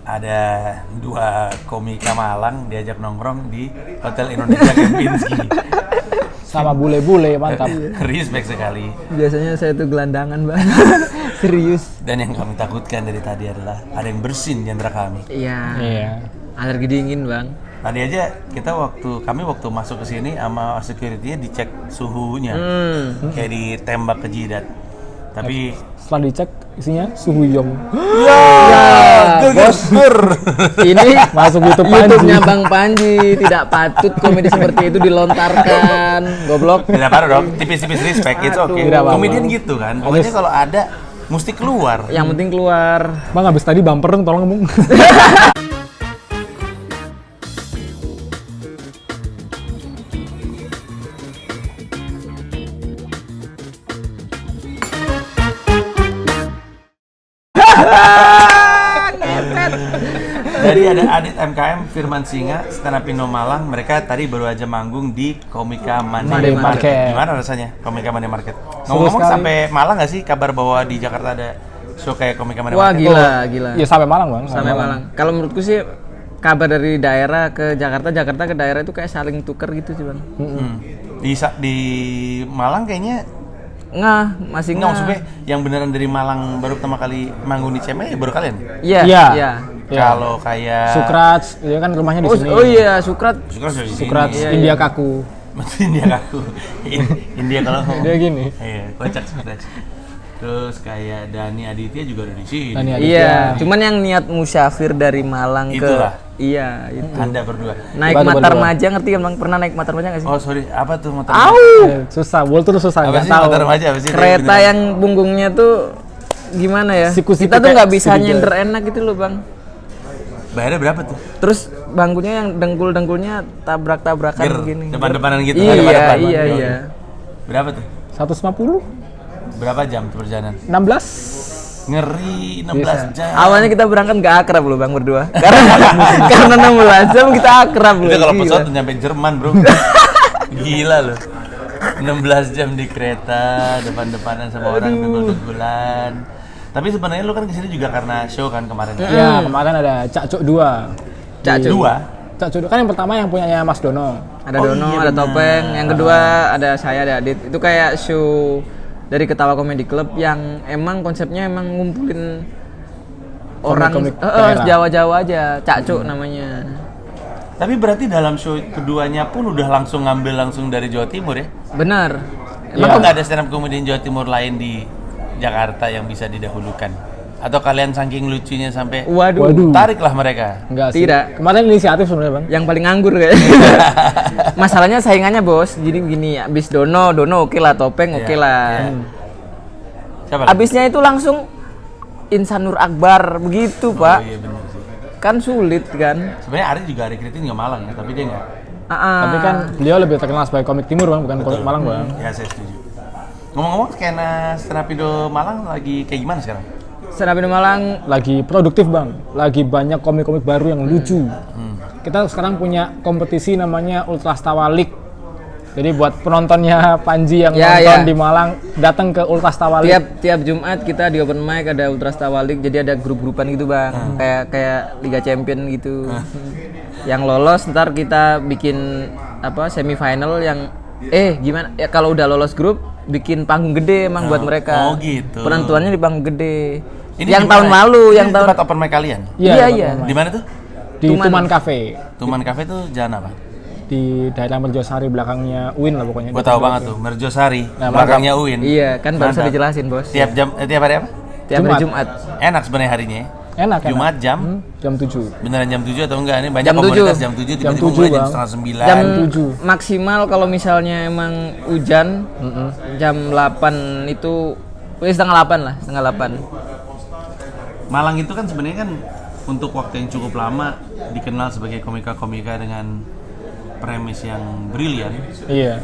ada dua komika Malang diajak nongkrong di Hotel Indonesia Kempinski. Sama bule-bule, mantap. Respect sekali. Biasanya saya tuh gelandangan Bang. Serius. Dan yang kami takutkan dari tadi adalah ada yang bersin di antara kami. Iya. Alergi dingin Bang. Tadi aja kami waktu masuk ke sini sama security-nya dicek suhunya. Kayak ditembak ke jidat. Tapi Setelah dicek isinya Suhuyong. Bos. Ini Masuk YouTube Panji. YouTube-nya Bang Panji. Tidak patut komedi seperti itu dilontarkan. Goblok. tidak apa dong, tipis-tipis respect itu oke. Tidak apa-apa. Komedian gitu kan. Pokoknya kalau ada mesti keluar. Yang penting keluar. Bang, habis tadi bumper dong, tolong ngomong. Jadi ada Adit MKM, Firman Singa, Stand Up Indo Malang. Mereka tadi baru aja manggung di Komika Money Market. Gimana rasanya Komika Money Market? Ngomong-ngomong sampai Malang nggak sih kabar bahwa di Jakarta ada show kayak Komika Money Market? Wah gila. Iya, sampai Malang, Bang. Sampai Malang. Kalau menurutku sih kabar dari daerah ke Jakarta, Jakarta ke daerah itu kayak saling tuker gitu sih Bang. Di Malang kayaknya Masih nggak, maksudnya yang beneran dari Malang baru pertama kali manggung di CME ya baru kalian? Iya. Iya. Kalau kayak Sukrat, dia kan rumahnya di sini. Oh iya, Sukrat. Sukrat India Kaku. India kaku. India kalau Dia gini. iya, kocak Sukrat. Terus kayak Dani Aditya juga ada di sini. Dani Aditya. Iya, cuman yang niat musyafir dari Malang Itulah. Iya, itu. Anda berdua. Naik Berdua. Matarmaja, ngerti kan Bang? Pernah naik Matarmaja enggak sih? Oh sorry, apa tuh motor? Susah, Wol tuh susah, Apa nggak sih tahu. motor remaja? Apa sih? Kereta yang punggungnya tuh gimana ya? Siku-siku Kita tuh kayak nggak bisa segitiga. nyender enak gitu loh Bang. Bayarnya berapa tuh? Terus bangkunya yang dengkul-dengkulnya tabrak-tabrakan begini. Depan-depanan gitu. Iya, depan-depan. iya. Berapa tuh? 150? Berapa jam tuh perjalanan? 16? Ngeri, 16 jam. Awalnya kita berangkat nggak akrab loh Bang berdua. Karena 16 jam kita akrab loh. Itu kalau Gila. pesawat nyampe Jerman, Bro. Gila loh. 16 jam di kereta, depan-depanan sama orang dengkul-dengkulan. Tapi sebenarnya lu kan kesini juga karena show kan kemarin. Ya, kemarin ada Cak Cuk 2. Cak Cuk. Dua. Cak Cuk kan yang pertama yang punyanya Mas Dono. Ada Oh, Dono, iya ada benar. Topeng. Yang kedua ada saya, ada Adit. Itu kayak show dari Ketawa Comedy Club yang emang konsepnya emang ngumpulin orang Komik-komik daerah. Jawa-Jawa aja. Cak Cuk namanya. Tapi berarti dalam show keduanya pun udah langsung ngambil langsung dari Jawa Timur ya? Benar. Emang nggak ada stand up comedian Jawa Timur lain di Jakarta yang bisa didahulukan? Atau kalian saking lucunya sampai Waduh. tariklah mereka? Enggak sih. Tidak. Kemarin inisiatif sebenarnya, Bang. Yang paling nganggur kayak. Masalahnya saingannya bos. Jadi begini, abis Dono oke lah, Topeng oke lah. Siapa? lagi? Abisnya itu langsung Insanur Akbar begitu Oh Pak. iya benar sih. Kan sulit kan. Sebenarnya Ari juga Ari Kritik nggak Malang ya, tapi dia nggak. Tapi kan beliau lebih terkenal sebagai komik timur, Bang, bukan komik Malang, Bang. Ya saya setuju. Ngomong-ngomong, skena stand up Indo Malang lagi kayak gimana sekarang? Stand Up Indo Malang Lagi produktif, Bang. Lagi banyak komik-komik baru yang lucu. Kita sekarang punya kompetisi namanya Ultrastawa League. Jadi buat penontonnya Panji yang nonton di Malang, datang ke Ultrastawa League. tiap Jumat kita di open mic ada Ultrastawa League, jadi ada grup-grupan gitu Bang. Kayak Liga Champion gitu. Yang lolos ntar kita bikin semifinal yang gimana ya, kalau udah lolos grup bikin panggung gede emang buat mereka. Oh gitu. Penentuannya di panggung gede. Ini yang di tahun mana? lalu, Ini yang di tahun tempat open mic kalian? Iya. Di mana tuh? Di Tuman Cafe. Tuman Cafe tuh jalan apa? Di daerah Merjosari, belakangnya UIN lah pokoknya. Gua tahu banget tuh, Merjosari, Nah, belakangnya UIN. Iya, kan baru Mantap. dijelasin, Bos. Tiap hari apa? Tiap hari Jumat. Enak sebenarnya harinya ya. Enak. Jumat jam jam 7. beneran jam 7 atau enggak? Ini banyak Jam 7. komunitas jam 7 tiba-tiba Jam 7, mulai jam Bang. setengah 9. Jam 7. maksimal kalau misalnya emang hujan, jam 8 itu setengah 8 lah, setengah 8. Malang itu kan sebenarnya kan untuk waktu yang cukup lama dikenal sebagai komika-komika dengan premis yang brilian. Iya.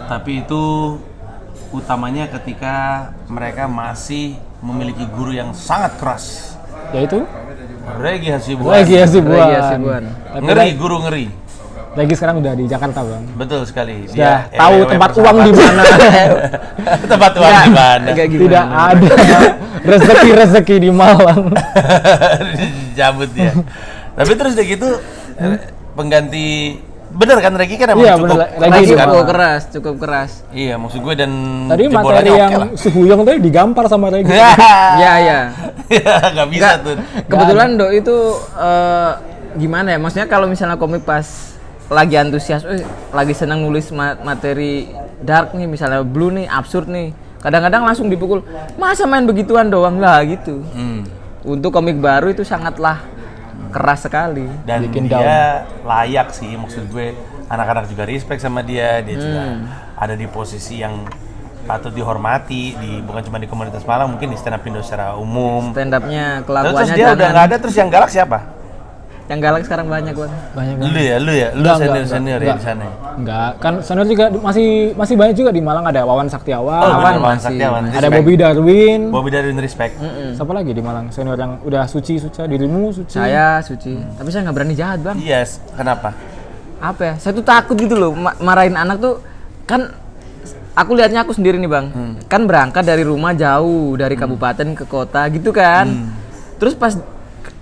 Tapi itu utamanya ketika mereka masih memiliki guru yang sangat keras. Yaitu Regi Hasibuan. Regi Regi Hasibuan. Ngeri, guru ngeri. Regi sekarang udah di Jakarta, Bang. Betul sekali. Sudah Dia tahu RW tempat persahabatan. uang di mana. Tempat uang di mana? Agak gimana? Tidak ada rezeki di Malang. Cabut ya. Tapi terus udah gitu pengganti bener kan Regi kan emang Iya, cukup bener. keras Regi kan? cukup keras. Iya, maksud gue dan Tadi materi jebolannya yang oke lah. Suhuyong tadi digampar sama Regi. Iya. Ya, nggak bisa tuh. Kebetulan Do itu gimana ya? Maksudnya kalau misalnya komik pas lagi antusias, lagi senang nulis materi dark nih, misalnya blue nih, absurd nih. Kadang-kadang langsung dipukul. Masa main begituan doang lah gitu. Untuk komik baru itu sangatlah keras sekali. Dan Bikin dia layak sih, maksud gue anak-anak juga respect sama dia juga ada di posisi yang patut dihormati bukan cuma di komunitas Malang, mungkin di stand up Indo secara umum. Stand up-nya, Terus kelakuannya dia udah nggak ada, terus yang galak siapa? Yang galak sekarang banyak Bang. Banyak Lu ya, senior ya di sana. Enggak, kan senior juga masih banyak juga di Malang, ada Wawan Saktiawan, Wawan masih. Saktiawan, ada respect. Bobby Darwin respect. Siapa lagi di Malang senior yang udah suci dirimu suci. Saya suci, tapi saya nggak berani jahat Bang. Yes, kenapa? Apa ya? Saya tuh takut gitu loh, marahin anak tuh kan. Aku lihatnya aku sendiri nih Bang, kan berangkat dari rumah jauh, dari kabupaten ke kota gitu kan. Terus pas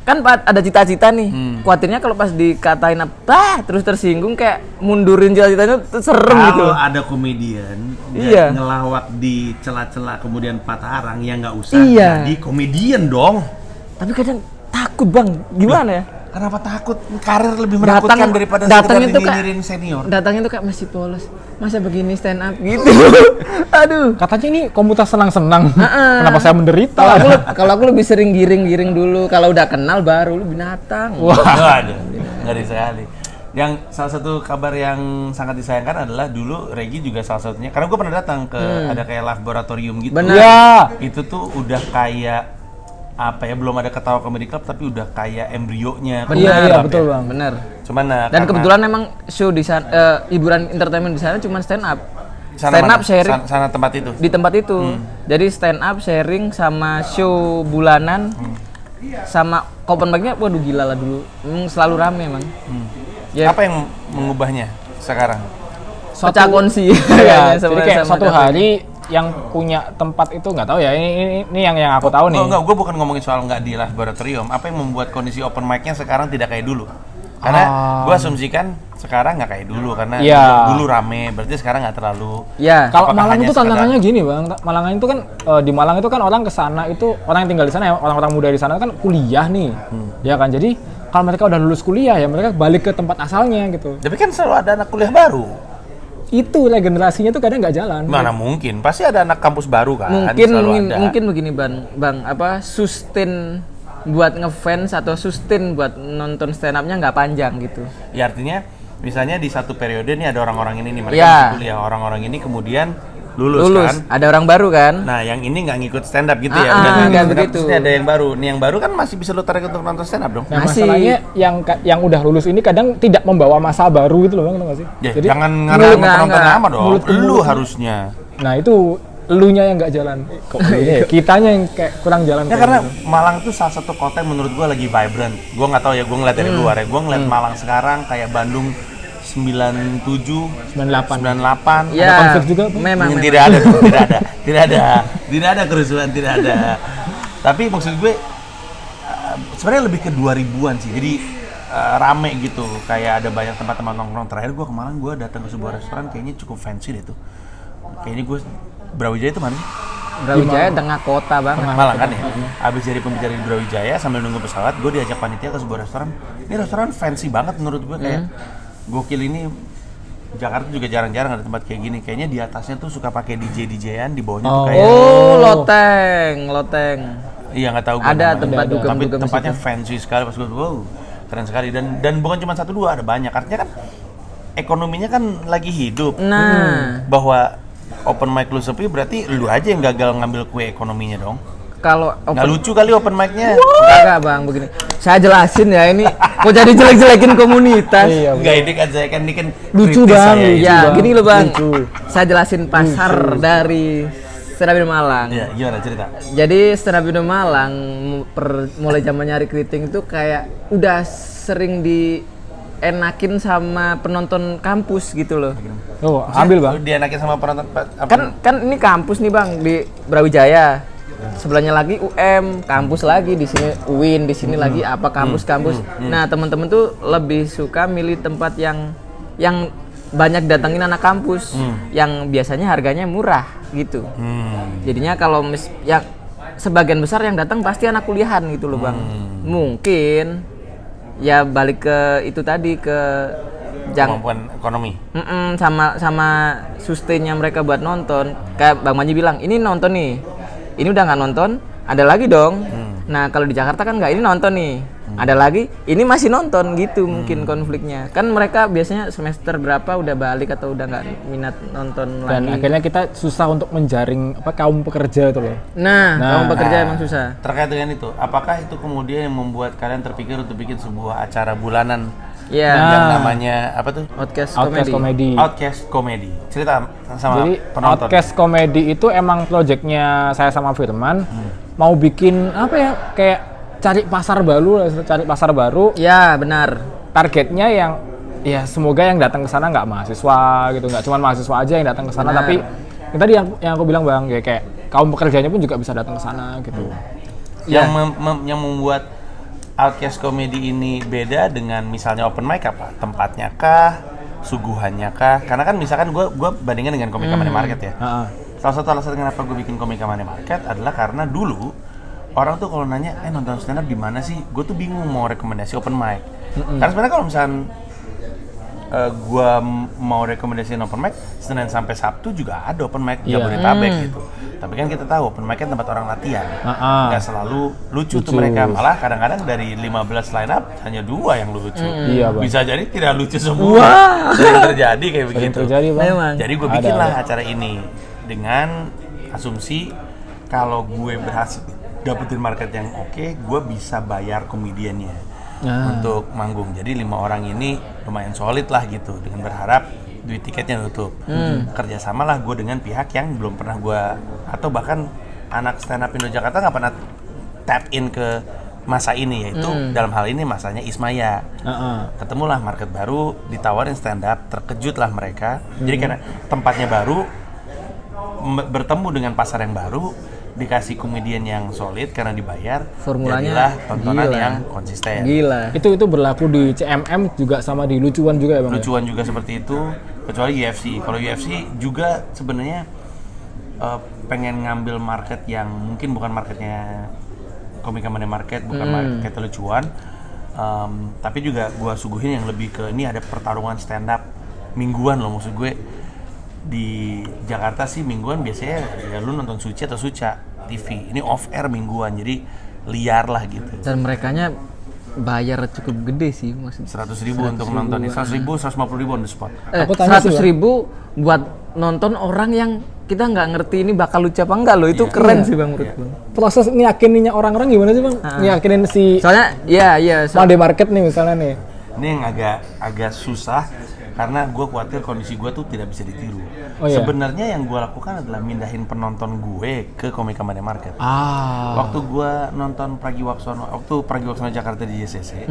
kan ada cita-cita nih, khawatirnya kalau pas dikatain apa terus tersinggung kayak mundurin cita-citanya tuh serem gitu. Kalau ada komedian Iya. ngelawak di celah-celah kemudian patah arang, ya nggak usah Iya. jadi komedian dong. Tapi kadang takut Bang, gimana ya? Kenapa takut? Karir lebih menakutkan daripada datangnya sekedar tuh kayak nyinyirin senior. Datangnya tuh kayak masih polos, masa begini stand up gitu. Aduh. Katanya ini komunitas senang-senang. Kenapa saya menderita? Kalau aku lebih sering giring-giring dulu. Kalau udah kenal baru lu binatang. Wah, aduh, ngeri sekali. Yang salah satu kabar yang sangat disayangkan adalah dulu Regi juga salah satunya. Karena gue pernah datang ke ada kayak laboratorium gitu. Benar. Ya. Itu tuh udah kayak apa ya, belum ada Ketawa Comedy Club tapi udah kayak embrionya. Iya, betul Bang. Bener. Cuman Dan karena kebetulan memang show di sana, hiburan entertainment di sana cuma stand up. sana Stand up mana? sharing Sana tempat itu. di tempat itu. Jadi stand up sharing sama show bulanan sama open mic-nya waduh gila lah dulu. Selalu rame emang. Ya, Apa yang mengubahnya sekarang? pecah kongsi. Iya, Kayaknya jadi kayak sama suatu kafe. hari yang punya tempat itu nggak tahu ya, ini yang aku tahu nih. Enggak, gue bukan ngomongin soal nggak di laboratorium. Apa yang membuat kondisi open mic-nya sekarang tidak kayak dulu? Karena gue asumsikan sekarang nggak kayak dulu karena Iya. dulu rame, berarti sekarang nggak terlalu. Ya, Kalau Apakah Malang hanya itu tantangannya gini Bang, Malang itu kan di Malang itu kan orang ke sana itu orang yang tinggal di sana ya, orang-orang muda di sana kan kuliah nih, ya kan. Jadi kalau mereka udah lulus kuliah ya mereka balik ke tempat asalnya gitu. Tapi kan selalu ada anak kuliah baru. Itu regenerasinya tuh kadang nggak jalan. Mana mungkin? Pasti ada anak kampus baru kan. mungkin Selalu ada. mungkin begini bang apa sustain buat ngefans atau sustain buat nonton stand up-nya nggak panjang gitu. Ya artinya misalnya di satu periode nih ada orang-orang ini nih mereka Ya. masih kuliah, orang-orang ini kemudian lulus kan. Ada orang baru kan. Nah, yang ini nggak ngikut stand up gitu ya. Ah, Udah nggak stand up, begitu. terus ini ada yang baru. Nih yang baru kan masih bisa lo tarik untuk nonton stand up dong. Nah, Masih. masalahnya yang udah lulus ini kadang tidak membawa masa baru gitu loh Bang, tau nggak sih? Ya, jangan ngarang penonton enggak. lama dong. Mulut ke Lu mulut. harusnya. Nah itu elunya yang nggak jalan. Kok elunya ya? Kitanya yang kayak kurang jalan. Ya kayak karena gitu. Malang tuh salah satu kota yang menurut gua lagi vibrant. Gua nggak tahu ya, gua ngeliat dari luar ya. Gua ngeliat Malang sekarang kayak Bandung 97, 98. 98. Ya, Ada konflik juga, Bang? memang. Tidak ada, tidak ada kerusuhan, tidak ada. Tapi maksud gue sebenarnya lebih ke 2000-an sih. Jadi rame gitu, kayak ada banyak tempat-tempat nongkrong. Terakhir gue ke Malang, gue datang ke sebuah restoran kayaknya cukup fancy deh tuh. Kayaknya gue Brawijaya itu mana sih? Brawijaya tengah kota banget. Malang kan ya. Abis dari pembicara di Brawijaya sambil nunggu pesawat, gue diajak panitia ke sebuah restoran. Ini restoran fancy banget menurut gue, kayak gokil. Ini Jakarta juga jarang-jarang ada tempat kayak gini. Kayaknya di atasnya tuh suka pakai DJ-an, di bawahnya tuh kayak Loteng. iya nggak tahu gue Ada namanya. tempat Tapi dugem-dugem tempatnya situ. fancy sekali pas gue wow keren sekali dan bukan cuma satu dua, ada banyak. Artinya kan ekonominya kan lagi hidup. Nah, Bahwa open mic lu sepi berarti lu aja yang gagal ngambil kue ekonominya dong. kalau Nggak lucu kali open mic-nya. Enggak bang, begini. Saya jelasin ya ini. Kok jadi jelek-jelekin komunitas? Iya, Enggak, ini kan saya kan ini kan Lucu kritis Bang, saya ini. lucu. Ya, Bang. gini loh bang. Lucu. Saya jelasin pasar dari stand up Indo Malang. Iya, gimana cerita? Jadi stand up Indo Malang mulai zaman nyari keriting tuh kayak udah sering dienakin sama penonton kampus gitu loh. Oh, ambil Bang. Lu dienakin sama penonton apa? Kan ini kampus nih bang di Brawijaya. sebelahnya lagi UM, kampus lagi di sini UIN, di sini lagi apa kampus-kampus. Nah, teman-teman tuh lebih suka milih tempat yang banyak datangin anak kampus, yang biasanya harganya murah gitu. Jadinya kalau yang sebagian besar yang datang pasti anak kuliahan gitu loh, Bang. Mungkin ya balik ke itu tadi, ke kemampuan ekonomi. Sama sustainnya mereka buat nonton. Kayak Bang Manji bilang, ini nonton nih, ini udah nggak nonton, ada lagi dong. Nah kalau di Jakarta kan nggak, ini nonton nih, ada lagi, ini masih nonton gitu. Mungkin konfliknya kan mereka biasanya semester berapa udah balik atau udah nggak minat nonton Dan lagi. akhirnya kita susah untuk menjaring kaum pekerja itu loh. Nah kaum pekerja emang susah. Terkait dengan itu, apakah itu kemudian yang membuat kalian terpikir untuk bikin sebuah acara bulanan Iya. yang namanya apa tuh? Outcast Outcast Comedy. Comedy. Outcast Comedy. Cerita sama Jadi penonton. Outcast Comedy itu emang proyeknya saya sama Firman mau bikin apa ya, kayak cari pasar baru. Ya benar. Targetnya yang ya semoga yang datang ke sana nggak mahasiswa gitu, nggak cuma mahasiswa aja yang datang ke sana, Benar. tapi yang tadi yang aku bilang Bang, kayak kaum pekerjanya pun juga bisa datang ke sana gitu. Yang yang membuat Outcast Comedy ini beda dengan misalnya open mic apa? Tempatnya kah? Suguhannya kah? Karena kan misalkan gue bandingkan dengan Komika Money Market ya. Salah satu alasan kenapa gue bikin Komika Money Market adalah karena dulu orang tuh kalau nanya, nonton stand up di mana sih? Gue tuh bingung mau rekomendasi open mic. Karena sebenarnya kalau misalkan gue mau rekomendasiin open mic, Senin sampai Sabtu juga ada open mic Jabodetabek gitu. Tapi kan kita tahu open mic kan tempat orang latihan, nggak selalu lucu tuh mereka. Malah kadang-kadang dari 15 line up hanya 2 yang lucu. Iya, Bang. Bisa jadi tidak lucu semua. Sering terjadi kayak begitu. Terjadi Bang. Memang. Jadi gue bikinlah acara ini dengan asumsi kalau gue berhasil dapetin market yang oke, gue bisa bayar komediannya untuk manggung. Jadi 5 orang ini lumayan solid lah gitu, dengan berharap duit tiketnya nutup. Kerjasama lah gue dengan pihak yang belum pernah gue, atau bahkan anak stand up Indo Jakarta nggak pernah tap in ke masa ini, yaitu dalam hal ini masanya Ismaya. Ketemulah market baru, ditawarin stand up, terkejut lah mereka. Jadi karena tempatnya baru, bertemu dengan pasar yang baru, dikasih komedian yang solid karena dibayar, Formulanya jadilah tontonan gila. yang konsisten. Gila. Itu berlaku di CMM juga sama di lucuan juga ya Bang. Lucuan juga seperti itu, kecuali UFC. Kalau UFC juga sebenarnya pengen ngambil market yang mungkin bukan marketnya Komika Money Market, bukan market lucuan, tapi juga gue suguhin yang lebih ke ini ada pertarungan stand up mingguan loh. Maksud gue di Jakarta sih mingguan biasanya ya lu nonton Suci atau Suca TV, ini off air mingguan, jadi liar lah gitu. Dan merekanya bayar cukup gede sih, maksudnya 100.000 untuk nonton, 100.000, 150.000 on the spot. Aku tanya sih, 100.000 buat nonton orang yang kita nggak ngerti ini bakal lucu apa enggak loh, itu keren sih Bang menurut Bang. Proses ngeyakininya orang-orang gimana sih Bang? Ngeyakinin si Soalnya Monday Market nih misalnya nih. Ini yang agak susah karena gue khawatir kondisi gue tuh tidak bisa ditiru. Oh, iya? Sebenarnya yang gue lakukan adalah mindahin penonton gue ke Komika Money Market. Waktu gue nonton waktu Pragiwaksono Jakarta di JCC,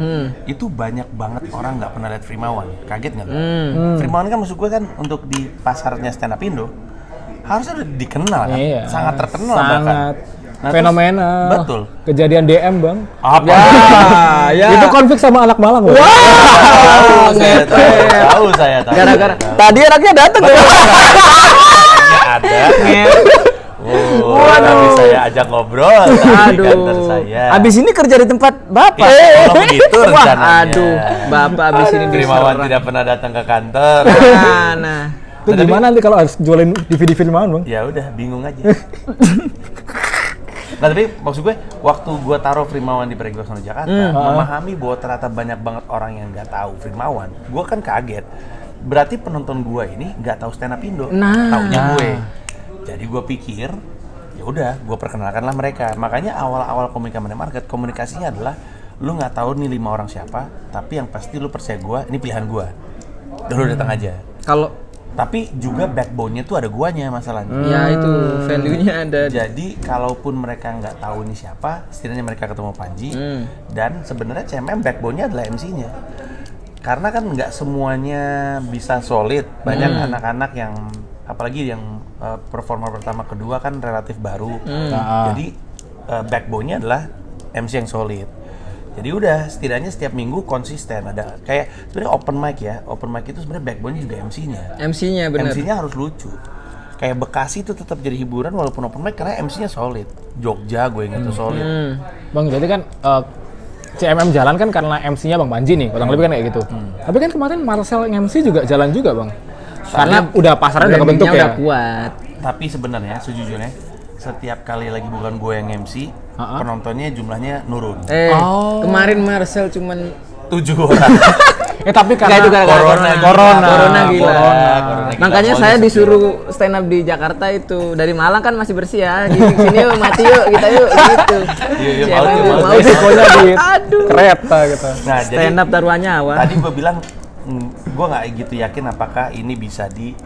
itu banyak banget orang nggak pernah lihat Frimawan. Kaget nggak? Frimawan kan maksud gue kan untuk di pasarnya stand up Indo harusnya udah dikenal kan, sangat terkenal bahkan. Nah, fenomenal. Betul. Kejadian DM Bang. Apa? ya. Itu konflik sama anak Malang. Bang. Tahu saya tahu. Gara-gara tadi anaknya datang ya. Ada. Nanti saya ajak ngobrol di kantor saya. Abis ini kerja di tempat Bapak. Kalau begitu rencananya. Aduh, Bapak abis ini Frimawan tidak pernah datang ke kantor. Nah. Itu gimana nanti kalau harus jualin DVD filman Bang? Ya udah, bingung aja. Nah tapi maksud gue, waktu gue taruh Frimawan di Pragiwaksono Jakarta, memahami bahwa ternyata banyak banget orang yang nggak tahu Frimawan, gue kan kaget. Berarti penonton gue ini nggak tahu stand up Indo, taunya gue. Jadi gue pikir, ya udah, gue perkenalkanlah mereka. Makanya awal-awal Komika Money Market komunikasinya adalah, lu nggak tahu nih 5 orang siapa, tapi yang pasti lu percaya gue, ini pilihan gue. Dan lu datang aja. Tapi juga backbone-nya tuh ada guanya masalahnya. Ya itu value-nya ada. Jadi kalaupun mereka nggak tahu ini siapa, setidaknya mereka ketemu Panji. Dan sebenarnya CMM backbone-nya adalah MC-nya. Karena kan nggak semuanya bisa solid. Banyak anak-anak yang, apalagi yang performer pertama kedua kan relatif baru. Jadi backbone-nya adalah MC yang solid. Jadi udah setidaknya setiap minggu konsisten ada kayak sebenarnya open mic ya. Open mic itu sebenarnya backbone juga MC-nya. MC-nya benar. MC-nya harus lucu. Kayak Bekasi itu tetap jadi hiburan walaupun open mic karena MC-nya solid. Jogja gue ingat tuh solid. Bang, jadi kan CMM jalan kan karena MC-nya Bang Panji nih, kurang lebih kan kayak gitu. Tapi kan kemarin Marcel MC juga jalan juga Bang. Karena udah pasarnya udah kebentuk ya. Udah kuat. Tapi sebenarnya sejujurnya setiap kali lagi bukan gue yang MC, penontonnya jumlahnya nurun. Kemarin Marcel cuman 7 orang. Tapi karena itu gara-gara corona gila. Corona gila. Makanya saya disuruh stand up di Jakarta itu. Dari Malang kan masih bersih ya. Sini yuk, mati yuk, kita yuk gitu. Iya, mau pokoknya di kereta gitu. Nah, Stand up taruhan nyawa. tadi gue bilang gue nggak gitu yakin apakah ini bisa di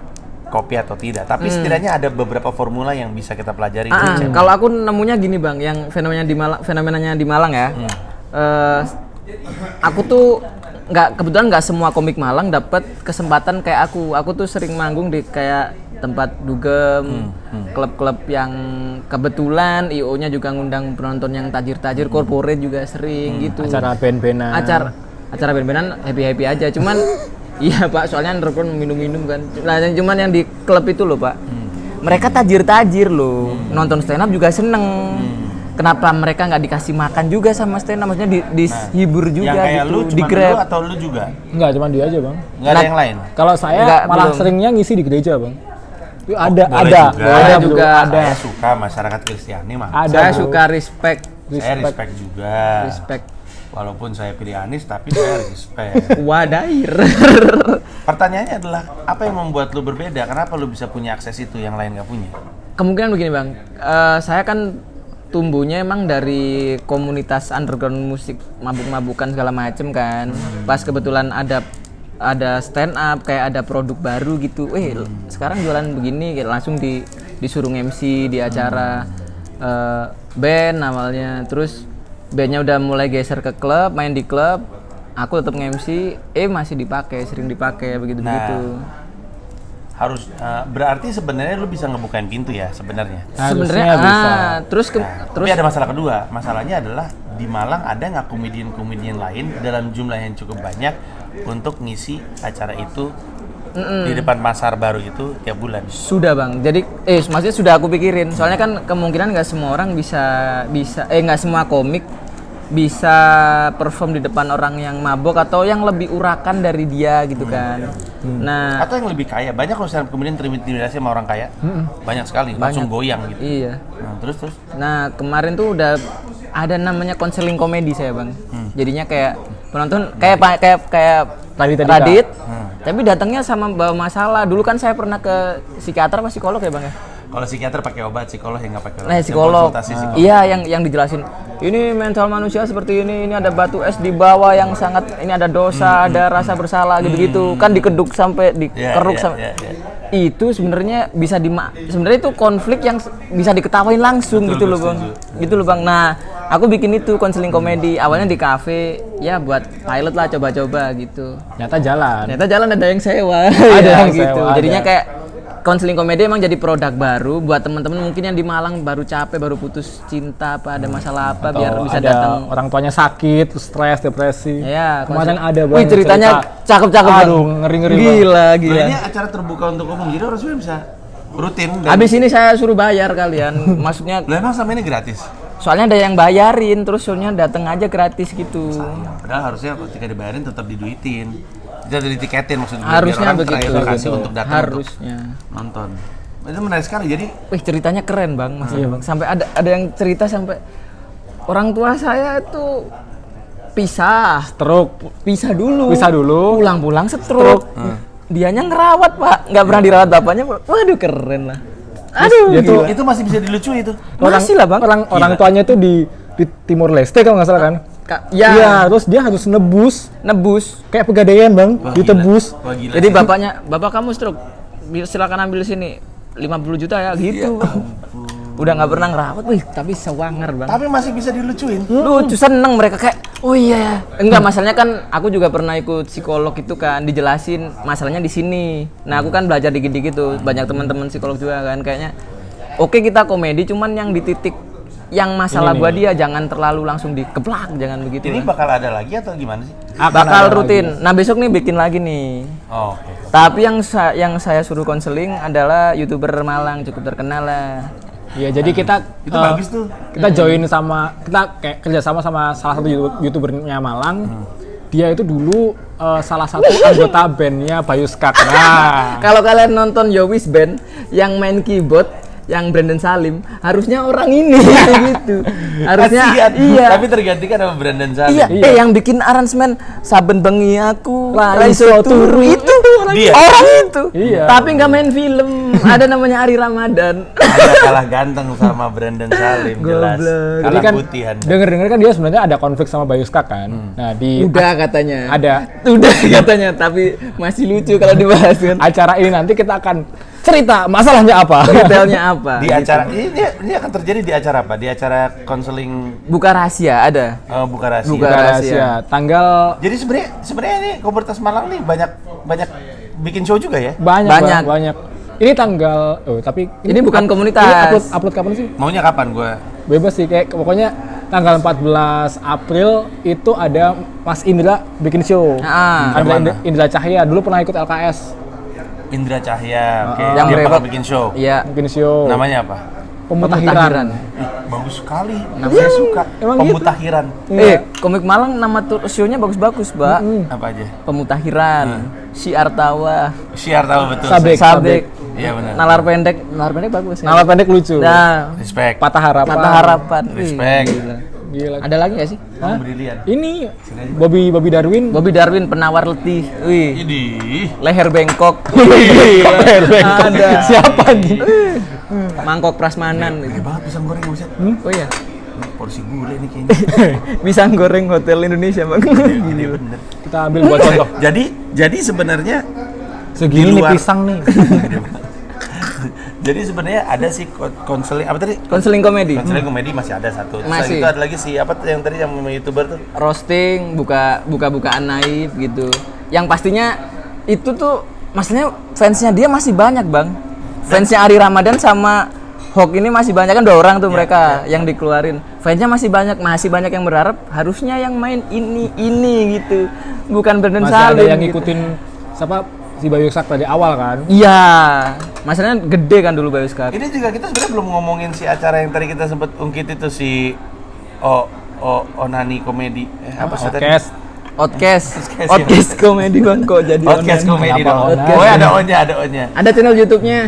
copy atau tidak. Tapi setidaknya ada beberapa formula yang bisa kita pelajari. Kalau aku nemunya gini Bang, yang fenomenanya di Malang ya. Aku tuh kebetulan nggak semua komik Malang dapat kesempatan kayak aku. Aku tuh sering manggung di kayak tempat dugem, klub-klub yang kebetulan IO-nya juga ngundang penonton yang tajir-tajir, corporate juga sering gitu. Acara band-bandan. Acara band-bandan happy-happy aja. Cuman iya Pak, soalnya underground minum-minum kan. Nah, cuman yang di klub itu loh Pak. Mereka tajir-tajir loh. Nonton stand up juga seneng. Kenapa mereka nggak dikasih makan juga sama stand up? Maksudnya dihibur juga yang kayak gitu. lu Di cuma Grab. lu atau lu juga? Enggak, cuma dia aja Bang. Nggak ada yang lain? Kalau saya malah seringnya ngisi di gereja Bang. Itu ada juga. Saya suka masyarakat Kristiani mah. Saya suka respect. Saya respect juga. Respect. Walaupun saya pilih Anies tapi saya respect. Wadair. Pertanyaannya adalah apa yang membuat lu berbeda? Kenapa lu bisa punya akses itu yang lain nggak punya? Kemungkinan begini Bang, saya kan tumbuhnya emang dari komunitas underground musik mabuk-mabukan segala macem kan. Pas kebetulan ada stand up kayak ada produk baru gitu. Sekarang jualan begini kayak langsung disuruh MC di acara band awalnya. Terus bandnya udah mulai geser ke klub, main di klub. Aku tetap nge-MC, masih dipakai, sering dipakai begitu-begitu. Harus berarti sebenarnya lu bisa ngebukain pintu ya sebenarnya. Sebenarnya bisa. Terus tapi ada masalah kedua. Masalahnya adalah di Malang ada nggak komedian-komedian lain dalam jumlah yang cukup banyak untuk ngisi acara itu di depan pasar baru itu tiap bulan. Sudah Bang. Jadi maksudnya sudah aku pikirin. Soalnya kan kemungkinan nggak semua orang bisa nggak semua komik bisa perform di depan orang yang mabok atau yang lebih urakan dari dia gitu kan. Nah, atau yang lebih kaya. Banyak loh sekarang kemudian terintimidasi sama orang kaya. Banyak sekali, langsung goyang gitu. Iya. Nah, terus. Nah, kemarin tuh udah ada namanya konseling komedi saya Bang. Jadinya kayak penonton kayak Radit. Tapi datangnya sama bawa masalah. Dulu kan saya pernah ke psikiater apa psikolog ya Bang ya? Kalau psikiater pakai obat, psikolog yang nggak pakai obat. Nah, psikolog. Iya, yang dijelasin. Ini mental manusia seperti ini ada batu es di bawah yang sangat ini ada dosa, ada rasa bersalah gitu-gitu. Kan dikeduk sampai dikeruk sampai. Itu sebenarnya sebenarnya itu konflik yang bisa diketawain langsung. Betul, gitu loh Bang. Gitu loh Bang. Nah, aku bikin itu konseling komedi. Awalnya di kafe, ya buat pilot lah coba-coba gitu. Ternyata jalan ada yang sewa. Ada yang gitu. sewa, Jadinya kayak konseling komedi emang jadi produk baru buat teman-teman mungkin yang di Malang baru capek, baru putus cinta apa ada masalah apa atau biar bisa ada datang. Orang tuanya sakit, stres, depresi. Ya, kemarin ada banget. Wih, ceritanya cakep-cakep. Aduh, ngeri-ngeri. Gila. Ini acara terbuka untuk umum, jadi orang semua bisa rutin. Habis ini saya suruh bayar kalian. Maksudnya emang selama ini gratis? Soalnya ada yang bayarin, terus soalnya datang aja gratis gitu. Sayang. Padahal harusnya ketika dibayarin tetap diduitin. Jadi ditiketin maksudnya. Harusnya begitu. Untuk datang harusnya untuk nonton. Itu menarik sekali. Jadi, ceritanya keren Bang, maksudnya Bang. Sampai ada yang cerita sampai orang tua saya itu pisah dulu. Pulang-pulang stroke. Dianya ngerawat Pak, nggak pernah dirawat bapaknya. Waduh keren lah. Aduh, itu masih bisa dilucuin itu. Masih lah Bang. Orang tuanya itu di Timor Leste kalau nggak salah kan? Iya, terus dia harus nebus kayak pegadaian Bang, ditebus. Jadi bapak kamu stroke, silakan ambil sini 50 juta ya gitu. Udah nggak pernah ngerawat, tapi sewanger Bang. Tapi masih bisa dilucuin. Lucu, seneng mereka kayak, oh iya. Enggak, masalahnya kan aku juga pernah ikut psikolog itu kan, dijelasin masalahnya di sini. Nah aku kan belajar dikit-dikit tuh, banyak teman-teman psikolog juga kan, kayaknya oke kita komedi, cuman yang di titik yang masalah Ini buat nih. dia jangan terlalu langsung dikeplak, jangan begitu. Ini bakal ada lagi atau gimana sih? bakal rutin. Nah, besok nih bikin lagi nih. Oh, oke. Tapi yang saya suruh konseling adalah YouTuber Malang cukup terkenal lah. Iya, jadi kita Itu bagus tuh. kita join sama kita kayak kerjasama sama salah satu YouTubernya Malang. Dia itu dulu salah satu anggota bandnya Bayu Skak. Nah, Kalau kalian nonton Yowis Band yang main keyboard yang Brandon Salim, harusnya orang ini gitu. Harusnya Kasihan. iya. Tapi tergantikan sama Brandon Salim. Iya, yang bikin aransemen Saben Bengi Aku Raiso Raiso Turu itu Dia? orang itu. Iya. Tapi nggak main film. Ada namanya Ari Ramadan. Anda kalah ganteng sama Brandon Salim jelas. Goblok. jadi Kalah kan putih Anda. denger-denger kan dia sebenarnya ada konflik sama Bayu Skak kan. Nah, di Udah katanya. ada Udah katanya, tapi masih lucu kalau dibahas kan. acara ini nanti kita akan cerita masalahnya apa. Detailnya apa? Di acara ini akan terjadi di acara apa? Di acara konseling Buka rahasia ada. buka rahasia. Buka rahasia. Tanggal Jadi sebenarnya ini komunitas Malang nih banyak bikin show juga ya. banyak. Banyak. Bang, banyak. Ini tanggal tapi Ini bukan komunitas. Ini upload kapan sih? Maunya kapan gue? Bebas sih, kayak pokoknya tanggal 14 April itu ada Mas Indra bikin show. Ah, Ada Yang mana? Indra Cahya dulu pernah ikut LKS Indra Cahya. Oke. Yang Dia bakal berebut. bikin show. Iya. bikin show. Namanya apa? Pemutahiran. Bagus sekali. Saya suka. Emang Pemutahiran. Komik Malang nama show-nya bagus-bagus, Mbak. Apa aja? Pemutahiran, Syiar Tawa, Siar tahu betul. Sabek. Sabek, Iya benar. nalar pendek bagus ya. Nama pendek lucu. Nah, Respect. Patah harapan. mata harapan. Wih, Respect. gila. Gila. Ada lagi nggak sih? Hah? Brilian. Ini Bobby Darwin. Bobby Darwin penawar letih. Wih, Ini. leher bengkok. Leher bengkok. Ada. Siapa nih? Mangkok prasmanan. Gede banget pisang goreng buset. Oh iya. Porsi gule nih kayaknya. Pisang goreng Hotel Indonesia, Bang. Gede bener. Kita ambil buat contoh. Jadi sebenarnya Segini Di nih luar. pisang nih. jadi sebenarnya ada sih konseling apa tadi? Konseling komedi. Konseling komedi masih ada satu. Terus Masih. itu ada lagi si apa tuh yang tadi yang YouTuber tuh? Roasting, buka-bukaan naif gitu. Yang pastinya itu tuh maksudnya fansnya dia masih banyak, Bang. Fansnya Ari Ramadan sama Hawk ini masih banyak kan 2 orang tuh mereka yang dikeluarin. Fansnya masih banyak yang berharap harusnya yang main ini gitu. Bukan Brandon Masih Salim. ada yang gitu. ngikutin siapa si Bayu Skak tadi awal kan. Iya. Masalahnya gede kan dulu Bayu Skak. Ini juga kita sebenarnya belum ngomongin si acara yang tadi kita sempat ungkit itu si Onani komedi. Apa sih tadi? Podcast. Outcast komedi Bang kok jadi Podcast online. komedi Kenapa dong. Onani? Oh, ada onnya, ada onnya. Ada channel YouTube-nya.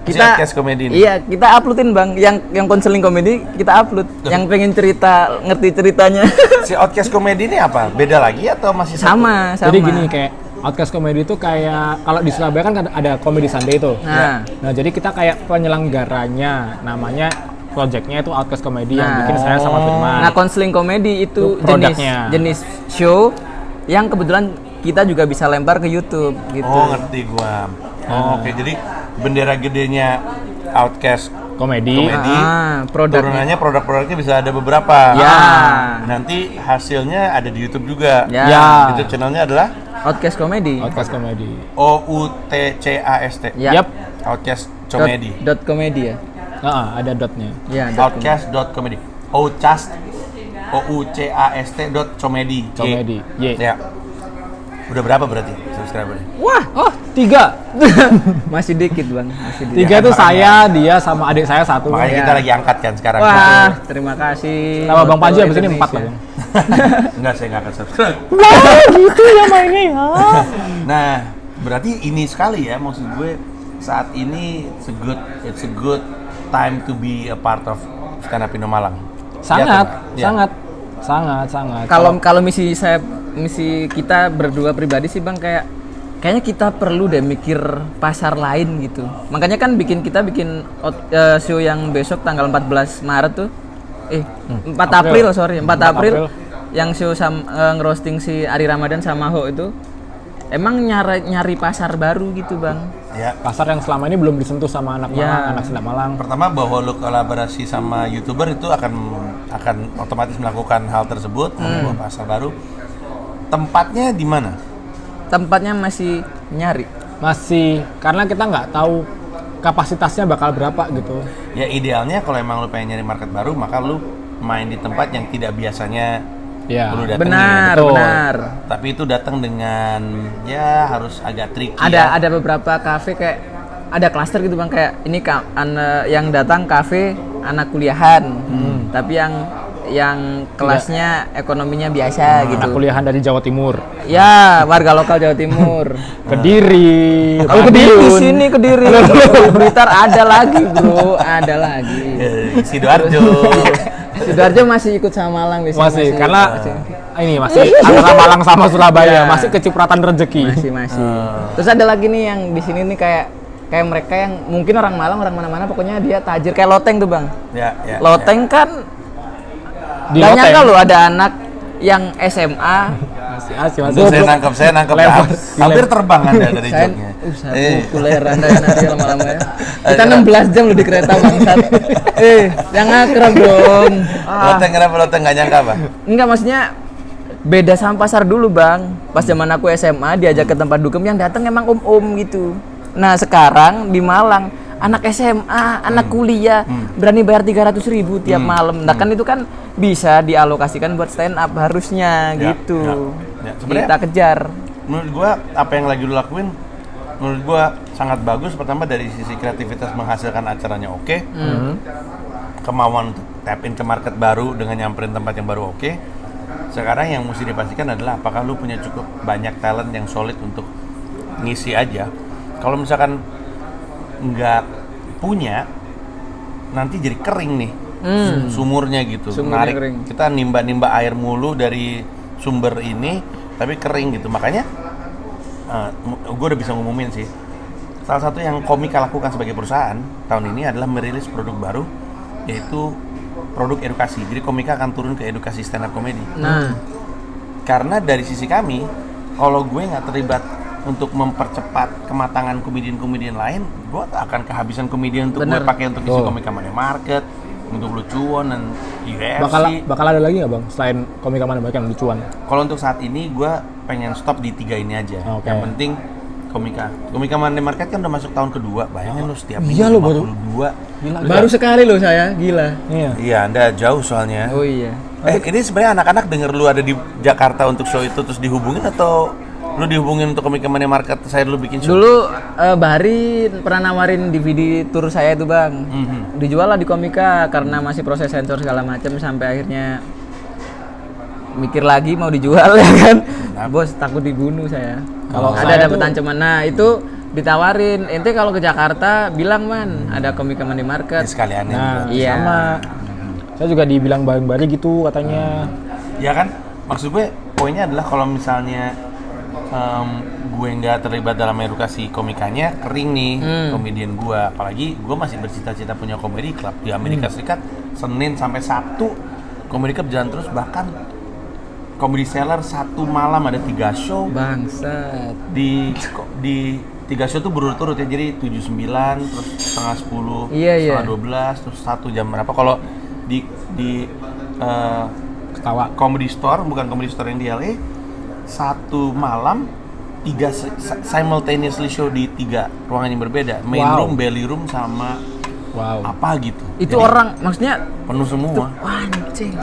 Si Outcast komedi ini. Iya, kita uploadin Bang. Yang konseling komedi kita upload. Yang pengen cerita, ngerti ceritanya. Si Outcast komedi ini apa? Beda lagi atau masih satu? sama. Jadi gini kayak Outcast Comedy itu kayak kalau di Surabaya kan ada Comedy Sunday itu. Nah. Nah, jadi kita kayak penyelenggaranya, namanya projectnya itu Outcast Comedy yang bikin saya sama Firman. Nah, konseling komedi itu Itu produknya. jenis show yang kebetulan kita juga bisa lempar ke YouTube gitu. Oh, ngerti gua. Oh, oke. Jadi bendera gedenya Outcast Komedi. Komedi. Produknya. Produk-produknya bisa ada beberapa. Ya. Nanti hasilnya ada di YouTube juga. Ya. Ya. YouTube channelnya adalah Outcast komedi. Outcast Comedy. OUTCAST. Ya. Yap. Outcast Comedy. Dot komedi ya. Ada dotnya. Ya, Outcast.comedy. Outcast OUCAST.comedy. Comedy. Y. Ya. Udah berapa berarti subscribernya? Wah, Oh, 3. masih dikit Bang, masih dikit. 3 itu makanya. saya, dia sama adik saya 1. Makanya Ya. kita lagi angkat kan sekarang. Wah, terima kasih. Nama Bang Panji Hotel abis ini 4 lah. Indonesia. Enggak, saya nggak akan subscribe. Wah, gitu ya mainnya ya. Nah, berarti ini sekali ya maksud gue saat ini it's a good time to be a part of Stand Up Indo Malang. Sangat, Ya, sangat. Kalau misi kita berdua pribadi sih Bang kayaknya kita perlu deh mikir pasar lain gitu. Makanya kan kita bikin show yang besok tanggal 14 Maret tuh. 4 April, sorry, 4 April. Yang show ngerosting si Ari Ramadan sama Ho itu. Emang nyari pasar baru gitu, Bang. Ya. Pasar yang selama ini belum disentuh sama anak Ya. Malang, anak Sunda Malang. Pertama bahwa lo kolaborasi sama YouTuber itu akan otomatis melakukan hal tersebut, membuat pasar baru. Tempatnya di mana? Tempatnya masih nyari. Masih karena kita nggak tahu kapasitasnya bakal berapa gitu. Ya idealnya kalau emang lu pengen nyari market baru, maka lu main di tempat yang tidak biasanya Ya. lu datengin. Benar, betul. benar. Tapi itu datang dengan ya harus agak tricky. Ada beberapa kafe kayak ada klaster gitu Bang, kayak ini yang datang kafe anak kuliahan. Tapi yang kelasnya ekonominya biasa gitu. Anak kuliahan dari Jawa Timur. Ya, warga lokal Jawa Timur. Kediri. Kalau Kediri di Madiun. sini Kediri. Blitar ada lagi, Bro. Ada lagi. Sidoarjo. Sidoarjo masih ikut sama Malang biasanya. Masih, karena ini masih antara Malang sama Surabaya, masih kecipratan rezeki. Masih. Terus ada lagi nih yang di sini nih kayak mereka yang mungkin orang Malang, orang mana-mana, pokoknya dia tajir kayak Loteng tuh Bang. Ya. Loteng kan Di gak Loteng. nyangka loh ada anak yang SMA. Masih. Saya nangkep. Hampir terbang Anda dari Saya joknya. populer Anda nanti lama-lama ya. Kita 16 jam loh di kereta bangsat. Yang akrab dong. Kenapa Loteng nggak nyangka apa? Enggak, maksudnya beda sama pasar dulu Bang. Pas zaman aku SMA diajak ke tempat dugem yang datang emang om-om gitu. Nah sekarang di Malang anak SMA, anak kuliah berani bayar 300.000 tiap malam. Nah kan itu kan bisa dialokasikan buat stand up harusnya gitu. Ya. Sebenarnya Kita kejar. menurut gua apa yang lagi lu lakuin menurut gua sangat bagus. Pertama dari sisi kreativitas menghasilkan acaranya oke. Kemauan untuk tap in ke market baru dengan nyamperin tempat yang baru oke. Sekarang yang mesti dipastikan adalah apakah lu punya cukup banyak talent yang solid untuk ngisi aja. Kalau misalkan nggak punya, nanti jadi kering nih sumurnya gitu. Sumurnya Menarik. kering. Kita nimba air mulu dari sumber ini, tapi kering gitu. Makanya gue udah bisa ngumumin sih. Salah satu yang Komika lakukan sebagai perusahaan tahun ini adalah merilis produk baru, yaitu produk edukasi. Jadi Komika akan turun ke edukasi stand up comedy. Nah, Karena dari sisi kami, kalau gue nggak terlibat untuk mempercepat kematangan komedian-komedian lain, gue akan kehabisan komedian untuk gue pakai untuk isi Komika Money Market, untuk lucuan dan UFC. Bakal ada lagi nggak Bang selain Komika Money Market yang lucuan? Kalau untuk saat ini gue pengen stop di 3 ini aja. Oke. Yang penting Komika Money Market kan udah masuk tahun kedua. Bayangin lu setiap Iya minggu lu, 52. baru sekali loh saya, gila. Iya. Iya, Anda jauh soalnya. Oh iya. Ini sebenarnya anak-anak denger lu ada di Jakarta untuk show itu terus dihubungin atau lu dihubungin untuk Komika Money Market saya dulu bikin show? Dulu Bahari pernah nawarin DVD tour saya tuh Bang. Dijual lah di Komika karena masih proses sensor segala macam sampai akhirnya mikir lagi mau dijual ya kan. Bos takut dibunuh saya. Kalau ada dapat ancaman. Nah, itu ditawarin. Ente kalau ke Jakarta bilang man ada Komika Money Market. Sekalian Nah, Iya. sama. Saya juga dibilang bareng-bareng gitu katanya. Ya kan, maksud gue poinnya adalah kalau misalnya gue nggak terlibat dalam edukasi komikanya, kering nih komedian gue. Apalagi gue masih bercita-cita punya comedy club di Amerika Serikat. Senin sampai Sabtu comedy club jalan terus, bahkan comedy seller satu malam ada 3 show. Bangsat. Di 3 show tuh berurut-urut ya, jadi 7-9, terus setengah 10, Iya, iya. setengah 12, terus 1 jam berapa. Kalau di Ketawa. comedy store, bukan comedy store yang di LA, satu malam 3 simultaneously show di 3 ruangan yang berbeda, main Wow. room, belly room, sama Wow. apa gitu. Itu Jadi, orang maksudnya penuh semua. anjing.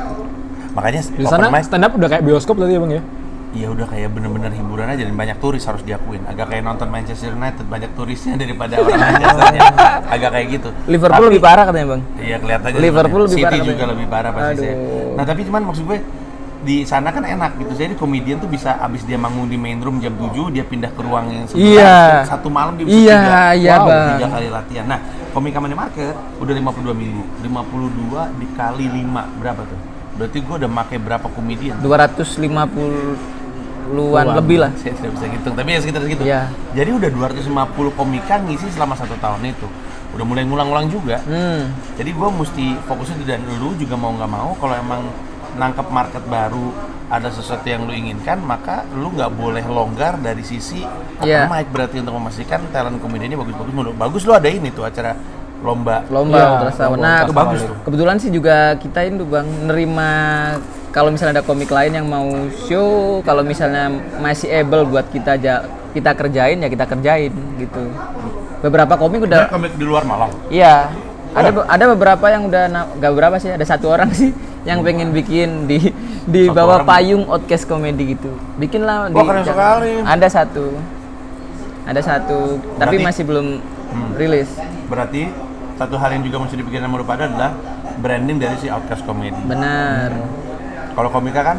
Makanya Di sana open mic, stand up udah kayak bioskop tadi ya Bang ya? ya udah kayak bener-bener hiburan aja dan banyak turis, harus diakuin. Agak kayak nonton Manchester United, banyak turisnya daripada orang Manchesternya. Agak kayak gitu. Liverpool Tapi- lebih parah katanya Bang. Iya kelihatannya. Liverpool sebenarnya. lebih City parah juga katanya. lebih parah pasti sih. Aduh. Nah tapi cuman maksud gue di sana kan enak gitu. Jadi komedian tuh bisa abis dia manggung di main room jam 7 dia pindah ke ruang yang sebelah. Iya. Satu malam dia bisa Iya, 3, iya, Bang. 3 kali latihan. Nah Komika Money Market udah 52 minggu. 52 dikali 5 berapa tuh? Berarti gue udah make berapa komedian? 250-an lebih lah. Saya tidak bisa hitung, tapi ya sekitar segitu. Iya. Jadi udah 250 komika ngisi selama 1 tahun itu. Udah mulai ngulang-ngulang juga. Jadi gue mesti fokusnya itu, dan lu juga mau nggak mau kalau emang nangkep market baru, ada sesuatu yang lu inginkan, maka lu nggak boleh longgar dari sisi open Iya. mic. Berarti untuk memastikan talent komediannya bagus-bagus mulu. Bagus lu ada ini tuh acara lomba. Iya, Ultrasound. lomba Nah, Itu bagus tuh. kebetulan sih juga kita ini tuh Bang nerima kalau misalnya ada komik lain yang mau show, kalau misalnya masih able buat kita kerjain ya kita kerjain gitu. beberapa komik udah. komik di luar Malang. Iya. Ada beberapa yang udah nggak beberapa sih, ada satu orang sih yang pengen bikin di bawah payung Outcast Comedy gitu. Bikin lah di keren sekali. Ada satu tapi masih belum rilis. Berarti satu hal yang juga mesti dipikirkan sama lu pada adalah branding dari si Outcast Comedy. Benar. Kalau komika kan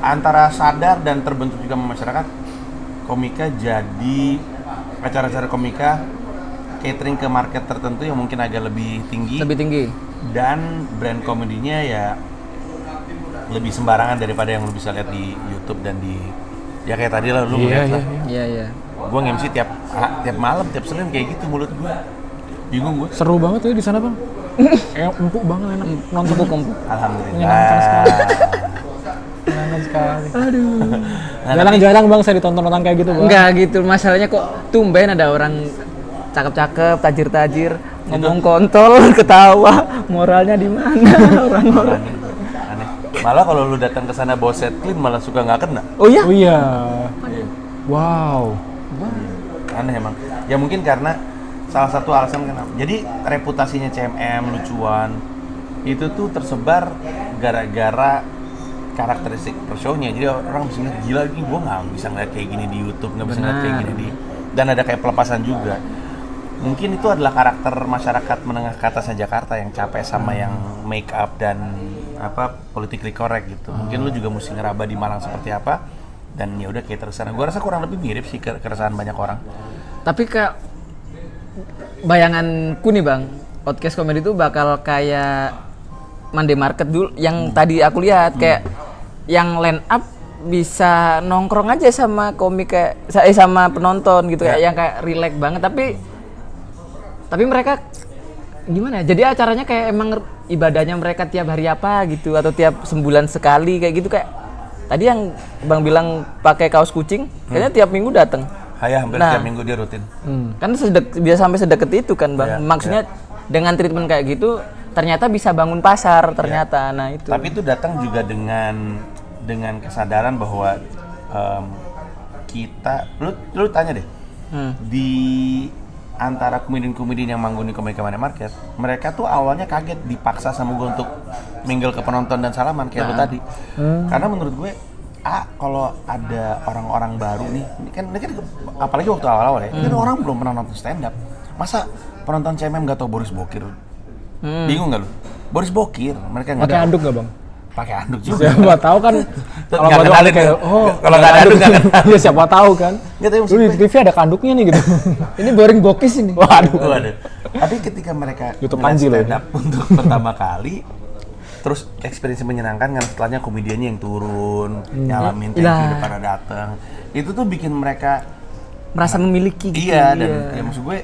antara sadar dan terbentuk juga sama masyarakat, komika jadi acara-acara komika catering ke market tertentu yang mungkin agak lebih tinggi dan brand komedinya ya lebih sembarangan daripada yang lu bisa lihat di YouTube dan di ya kayak tadi lah lu ngeliat lah. Iya. Gua nge-MC tiap malam, tiap Senin kayak gitu mulut gua. Bingung gua. Seru banget ya di sana, Bang. Empuk banget enak nonton. Empuk. Alhamdulillah. Menyenangkan sekali. Menyenangkan sekali. Aduh. Jarang-jarang Bang saya ditonton orang kayak gitu, Bang. Enggak gitu, masalahnya kok tumben ada orang cakep-cakep, tajir-tajir, ngomong kontol, ketawa, moralnya di mana orang-orang. Aneh. Malah kalau lu datang ke sana bawa set clean malah suka nggak kena. Oh iya? Oh iya. Wow. Aneh emang. Ya mungkin karena salah satu alasan kenapa. Jadi reputasinya CMM, lucuan itu tuh tersebar gara-gara karakteristik per show-nya. Jadi orang bisa ngeliat, gila ini gue nggak bisa ngeliat kayak gini di YouTube, nggak bisa ngeliat kayak gini di. Dan ada kayak pelepasan juga. Mungkin itu adalah karakter masyarakat menengah ke atasnya Jakarta yang capek sama yang make up dan politically correct gitu. Mungkin lu juga mesti ngeraba di Malang seperti apa dan ya udah kayak terusan. Gue rasa kurang lebih mirip sih keresahan banyak orang. Tapi kayak bayanganku nih Bang, Outcast Comedy itu bakal kayak Monday Market dulu yang tadi aku lihat kayak yang line up bisa nongkrong aja sama komik kayak sama penonton gitu kayak yang kayak relax banget tapi mereka gimana ya? Jadi acaranya kayak emang ibadahnya mereka tiap hari apa gitu atau tiap sebulan sekali kayak gitu kayak tadi yang Bang bilang pakai kaos kucing kayaknya tiap minggu datang. Hampir tiap minggu dia rutin. Kan dia sampai sedekat itu kan Bang. Maksudnya dengan treatment kayak gitu ternyata bisa bangun pasar ternyata. Nah itu. Tapi itu datang juga dengan kesadaran bahwa kita lu tanya deh. Di antara komedian-komedian yang manggung di Komika Monday Market, mereka tuh awalnya kaget dipaksa sama gue untuk mingle ke penonton dan salaman kayak lu tadi. Karena menurut gue kalau ada orang-orang baru nih, ini kan apalagi waktu awal-awal ya, ini kan orang belum pernah nonton stand up. Masa penonton CMM nggak tahu Boris Bokir? Bingung nggak lu? Boris Bokir, mereka nggak tahu. Pakai anduk nggak Bang? Pakai anduk juga. Siapa tahu kan kalau nggak kenalin kayak kalau nggak ada anduk nggak kenalin. Ya siapa tahu kan. Lu di TV ada kanduknya nih gitu. Ini boring bokis ini. Waduh. Tapi ketika mereka YouTube Panji loh stand up untuk pertama kali, terus experience menyenangkan kan setelahnya komediannya yang turun, nyalamin thank you pada datang. Itu tuh bikin mereka merasa memiliki gitu. Iya, dan ya maksud gue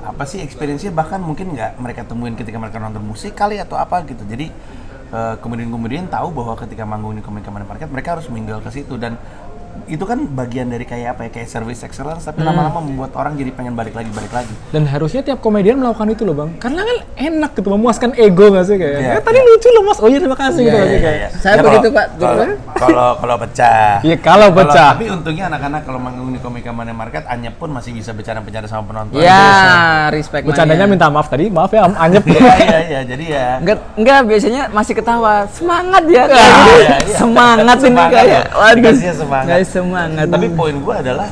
apa sih experience-nya bahkan mungkin nggak mereka temuin ketika mereka nonton musik kali atau apa gitu. Jadi komedian-komedian tahu bahwa ketika manggung di Komika Monday Market mereka harus mingle ke situ dan itu kan bagian dari kayak apa ya, kayak service excellence tapi lama-lama membuat orang jadi pengen balik lagi. Dan harusnya tiap komedian melakukan itu loh Bang, karena kan enak gitu, memuaskan ego nggak sih kayak tadi lucu loh Mas, oh iya terima kasih gitu sih kayak. Saya begitu Pak. Kalau pecah. Iya kalau pecah. Tapi untungnya anak-anak kalau manggung di Komika Monday Market Anyep pun masih bisa bercanda-bercanda sama penonton. Iya, respect. Bercandanya minta maaf tadi, maaf ya Anyep. Iya, jadi ya. Enggak biasanya masih ketawa. Semangat ya. Semangat ini kayak. Waduh. Semangat. Semangat. Tapi poin gue adalah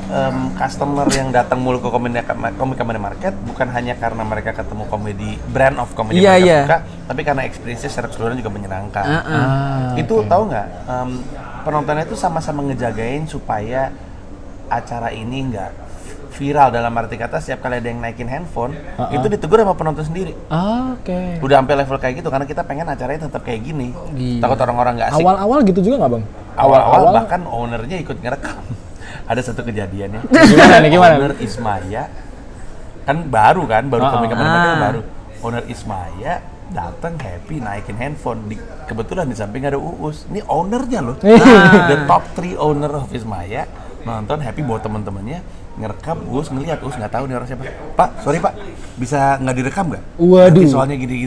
customer yang datang mulu ke Komika Monday Market bukan hanya karena mereka ketemu brand of komedi mereka suka, tapi karena experience-nya secara keseluruhan juga menyenangkan. Itu tahu nggak? Penontonnya itu sama-sama ngejagain supaya acara ini nggak viral dalam arti kata setiap kali ada yang naikin handphone itu ditegur sama penonton sendiri. Oke. Udah sampai level kayak gitu karena kita pengen acaranya tetap kayak gini. Takut orang-orang nggak asik. Awal-awal gitu juga nggak Bang? Awal-awal bahkan ownernya ikut ngerekam. Ada satu kejadiannya. Gimana? Owner Ismaya kan baru Komika Monday Market kan baru. Owner Ismaya datang happy naikin handphone. Kebetulan di samping ada Uus. Ini ownernya loh. The top 3 owner of Ismaya nonton happy bawa teman-temannya ngerekam. Uus ngeliat, Uus nggak tahu nih orang siapa. Pak, sorry Pak, bisa nggak direkam nggak? Waduh. Nanti soalnya gini.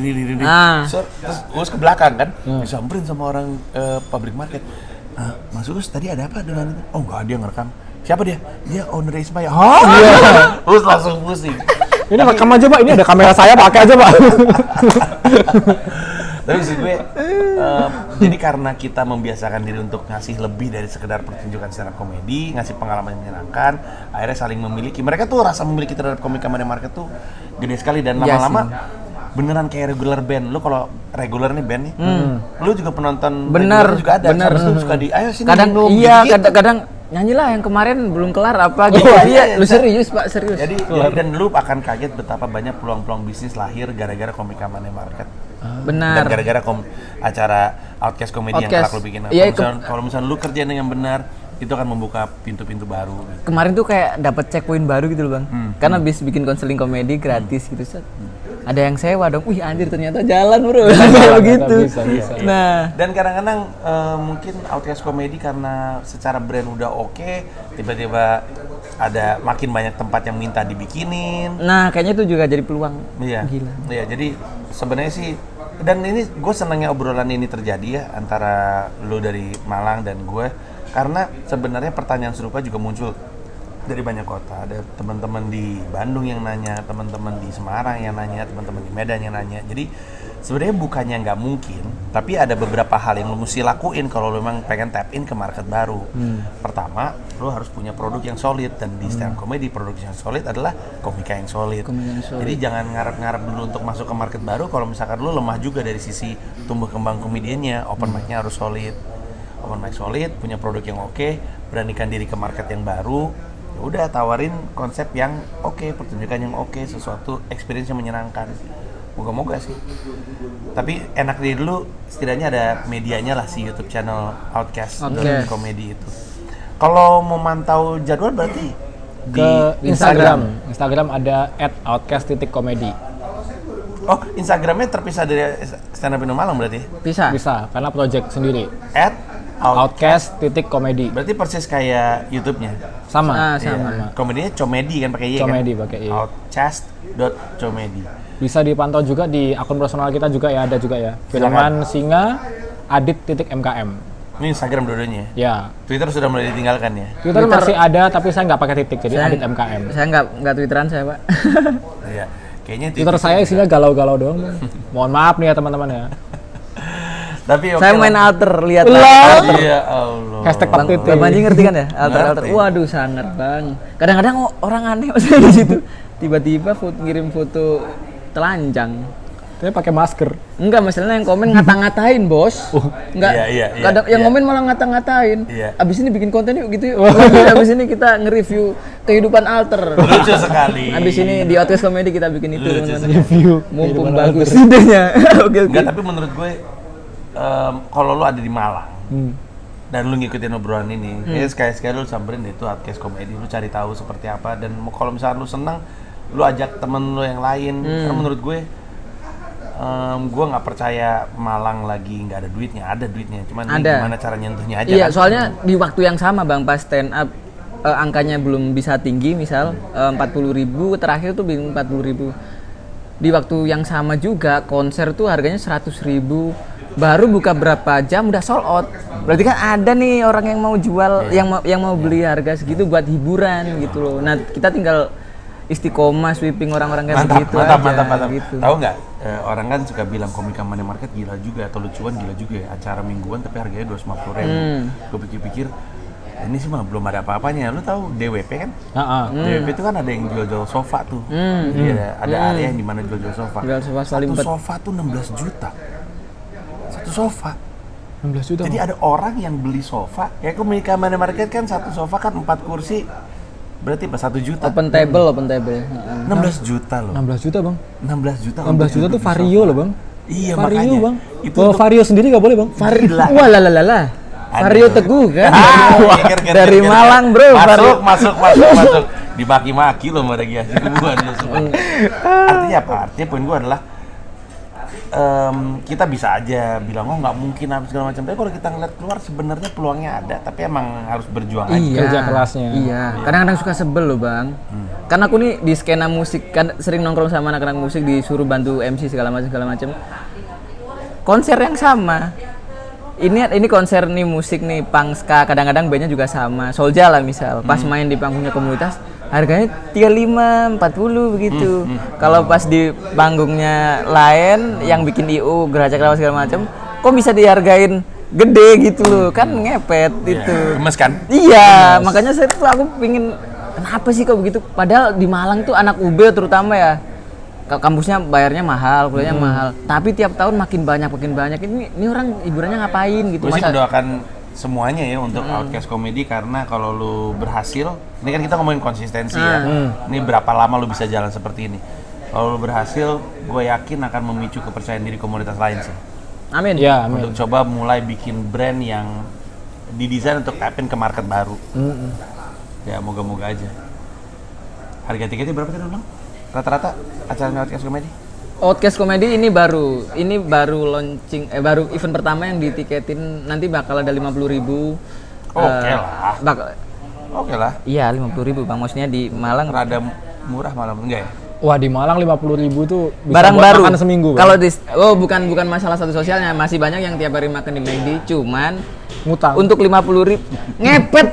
Terus Uus ke belakang kan, disamperin sama orang public market. Mas Uus tadi ada apa dengan itu? Oh nggak, dia ngerekam. Siapa dia? Dia owner Isma ya? Hah? Terus langsung pusing. Ini rekam aja Pak, ini ada kamera saya pakai aja Pak. Tapi maksud gue, jadi karena kita membiasakan diri untuk ngasih lebih dari sekedar pertunjukan stand up komedi, ngasih pengalaman yang menyenangkan, akhirnya saling memiliki. Mereka tuh rasa memiliki terhadap Komika Money Market tuh gede sekali dan lama-lama beneran kayak regular band. Lu kalau regular nih band nih, lu juga penonton regular juga ada. Bener. Lu suka ayo sini kadang minum, iya, gitu. kadang nyanyilah yang kemarin belum kelar apa gitu. Iya, lu serius Pak, serius. Jadi dan lu akan kaget betapa banyak peluang-peluang bisnis lahir gara-gara Komika Money Market. Benar. Dan gara-gara acara Outcast Comedy yang kelak lu bikin. Iya, kalau misalnya lu kerjain dengan benar, itu akan membuka pintu-pintu baru. Gitu. Kemarin tuh kayak dapat checkpoint baru gitu loh Bang. Karena habis bikin konseling komedi gratis gitu set. Ada yang sewa dong. Wih anjir ternyata jalan bro. Kayak begitu. Bisa. Nah, Dan kadang-kadang mungkin Outcast Comedy karena secara brand udah oke, tiba-tiba ada makin banyak tempat yang minta dibikinin. nah kayaknya itu juga jadi peluang. Iya. Gila. Iya, jadi sebenarnya sih dan ini gue senangnya obrolan ini terjadi ya antara lu dari Malang dan gue karena sebenarnya pertanyaan serupa juga muncul dari banyak kota. Ada teman-teman di Bandung yang nanya, teman-teman di Semarang yang nanya, teman-teman di Medan yang nanya. Jadi sebenarnya bukannya nggak mungkin, tapi ada beberapa hal yang lu mesti lakuin kalau lu memang pengen tap in ke market baru. Pertama, lu harus punya produk yang solid dan di stand up comedy produk yang solid adalah komika yang solid. Jadi jangan ngarep-ngarep dulu untuk masuk ke market baru kalau misalkan lu lemah juga dari sisi tumbuh kembang komediannya. Open mic-nya harus solid. Open mic solid, punya produk yang oke, beranikan diri ke market yang baru. Ya udah tawarin konsep yang oke, pertunjukan yang oke, sesuatu experience yang menyenangkan. Moga-moga sih. Tapi enak diri dulu setidaknya ada medianya lah si YouTube channel Outcast Comedy itu. Kalau mau mantau jadwal berarti Ke Instagram. Instagram ada @outcast.comedy. Oh, Instagramnya terpisah dari Stand Up Indo Malang berarti? Bisa, karena project sendiri. @outcast.comedy. Outcast.comedy. Berarti persis kayak YouTube-nya. Sama. Iya. Komedinya comedy kan pakai Y kan? Comedy pakai Y. Outcast.comedy. Bisa dipantau juga di akun personal kita juga ya, ada juga ya. Bilangan Singa Adit.mkm. Ini Instagram dua-duanya ya? Ya. Twitter sudah mulai ditinggalkan ya? Twitter masih ada tapi saya nggak pakai titik, jadi Adit MKM. Saya nggak twitteran saya Pak. Iya. Kayaknya Twitter saya isinya galau-galau doang. Bang. Mohon maaf nih ya teman-teman ya. Tapi Saya main alter, lihat Iya Allah. Hashtag Bang Pak Panji ngerti kan ya? Alter. Waduh sangat Bang. Kadang-kadang orang aneh maksudnya di situ. Tiba-tiba ngirim foto telanjang. Saya pakai masker. Enggak, masalahnya yang komen ngata-ngatain, Bos. Enggak. Iya. Kadang yang komen malah ngata-ngatain. Iya. Abis ini bikin konten yuk gitu yuk. Abis ini kita nge-review kehidupan alter. Lucu sekali. Abis ini di Outcast Comedy kita bikin itu teman-teman. Review. Mumpung bagus idenya. Oke. Enggak, tapi menurut gue kalau lu ada di Malang dan lu ngikutin obrolan ini, ya sekali-sekali lu samperin deh itu Outcast Comedy, lu cari tahu seperti apa dan kalau misalnya lu senang, lu ajak temen lu yang lain. Karena menurut gue nggak percaya Malang lagi nggak ada duitnya, ada duitnya, cuman gimana cara nyentuhnya aja. Iya, kan? soalnya di waktu yang sama Bang, pas stand up angkanya belum bisa tinggi, misal 40.000, terakhir tuh bikin 40.000. Di waktu yang sama juga konser tuh harganya 100.000, baru buka berapa jam udah sold out. Berarti kan ada nih orang yang mau jual, yang mau beli harga segitu buat hiburan gitu loh. Nah kita tinggal istiqomah sweeping orang-orang kayak begitu mantap. gitu. Tahu nggak, orang kan suka bilang Komika Money Market gila juga atau lucuan gila juga ya, acara mingguan tapi harganya 250.000. Gue pikir-pikir ini sih mah belum ada apa-apanya. Lu tahu DWP kan? DWP itu kan ada yang jual-jual sofa tuh. Jadi ada area yang dimana jual-jual sofa. Satu sofa tuh 16 juta. Satu sofa 16 juta. Jadi ada orang yang beli sofa. Ya Komika Money Market kan satu sofa kan 4 kursi. Berarti 1 juta. Open table. 16 juta loh. 16 juta bang. 16 juta. 16 juta tuh Vario loh bang. Iya Vario makanya. bang. Itu Bawa Vario sendiri nggak boleh bang. Wah lah. Vario Teguh kan. Dari Malang bro. Masuk. Dimaki-maki loh sama Regi Hasibuan lo semua. Artinya apa? Artinya poin gue adalah kita bisa aja bilang oh nggak mungkin apa segala macam. Tapi kalau kita ngeliat keluar sebenarnya peluangnya ada. Tapi emang harus berjuang aja. Kerja kerasnya. Iya. Kadang-kadang suka sebel loh bang. Karena aku nih di skena musik kan sering nongkrong sama anak-anak musik, disuruh bantu MC segala macam. Konser yang sama ini konser nih musik nih punk ska, kadang-kadang bandnya juga sama. Soulja lah misal, pas main di panggungnya komunitas harganya 35, 40 begitu. Kalau pas di panggungnya lain yang bikin IU, Gerah Cakrawala segala macam, kok bisa dihargain gede gitu loh, kan ngepet itu. Gemes kan? Iya, makanya saya tuh aku pingin kenapa sih kok begitu? Padahal di Malang tuh anak UB terutama ya, kampusnya bayarnya mahal, kuliahnya mahal. Tapi tiap tahun makin banyak. Ini orang hiburannya ngapain gitu? Gue sih mendoakan semuanya ya untuk Outcast Comedy, karena kalau lu berhasil, ini kan kita ngomongin konsistensi ya. Ini berapa lama lu bisa jalan seperti ini? Kalau lu berhasil, gue yakin akan memicu kepercayaan diri komunitas lain sih. Amin. Ya, amin. Untuk coba mulai bikin brand yang didesain untuk tap in ke market baru. Ya moga-moga aja. Harga tiketnya berapa tadi ulang? Rata-rata acara Outcast Comedy? Outcast Comedy ini baru launching, baru event pertama yang ditiketin, nanti bakal ada 50.000. Oke lah. Iya 50.000 Bang, maksudnya di Malang. Rada murah malam enggak ya? Wah, di Malang 50.000 tuh bisa Barang buat baru. makan seminggu. Kalau bukan masalah status sosialnya, masih banyak yang tiap hari makan di McD, cuman ngutang. untuk 50.000 ngepet.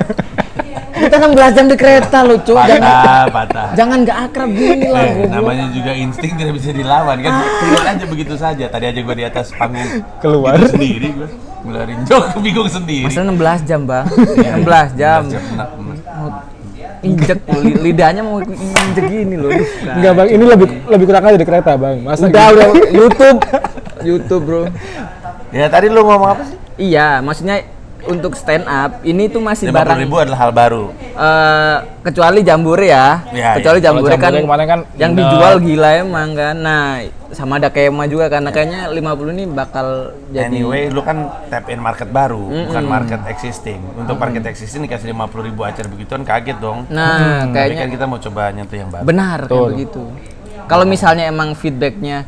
Kita 16 jam di kereta loh, Cuk. Patah. Jangan nggak akrab gini lah. Namanya juga insting tidak bisa dilawan kan. Keluar aja begitu saja. Tadi aja gue di atas panggung Keluar. gitu sendiri gue. Ngeluarin joke, bingung sendiri. Masalah 16 jam, Bang. 16 jam. Injek lidahnya mau injek gini loh. Enggak, Bang. Ini lebih kurang aja di kereta, Bang. Masa Udah YouTube, Bro. Ya tadi lu ngomong apa sih? Iya, maksudnya untuk stand up ini tuh masih 50.000 barang adalah hal baru. kecuali Jambore ya. Ya, Kecuali ya. Jambore kan, kemarin kan yang dijual gila emang kan. Nah, sama ada Kema juga karena kayaknya 50 ini bakal jadi. Anyway, lu kan tap in market baru, bukan market existing. Untuk market existing dikasih 50.000 acara begituan kaget dong. Nah, Tapi kayaknya kan kita mau coba nyentuh yang baru. benar kayak begitu. Kalau misalnya emang feedbacknya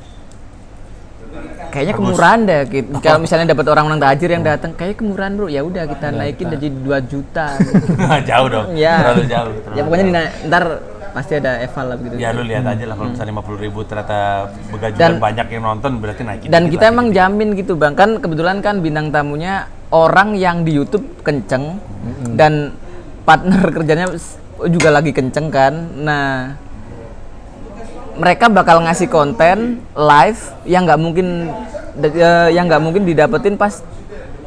kayaknya kemurahan deh. Kalau misalnya dapat orang-orang tajir yang datang, kayak kemurahan bro, ya udah kita naikin jadi 2 juta. Jauh dong, Ya. terlalu jauh. Ya pokoknya ntar pasti ada eval lah begitu. Ya lu lihat aja lah, kalau misalnya 50.000 ternyata begajulan banyak yang nonton, berarti naikin. Dan dikit kita lah, emang dikit. jamin gitu bang, kan kebetulan kan bintang tamunya orang yang di YouTube kenceng dan partner kerjanya juga lagi kenceng kan. Nah, mereka bakal ngasih konten live yang nggak mungkin didapetin pas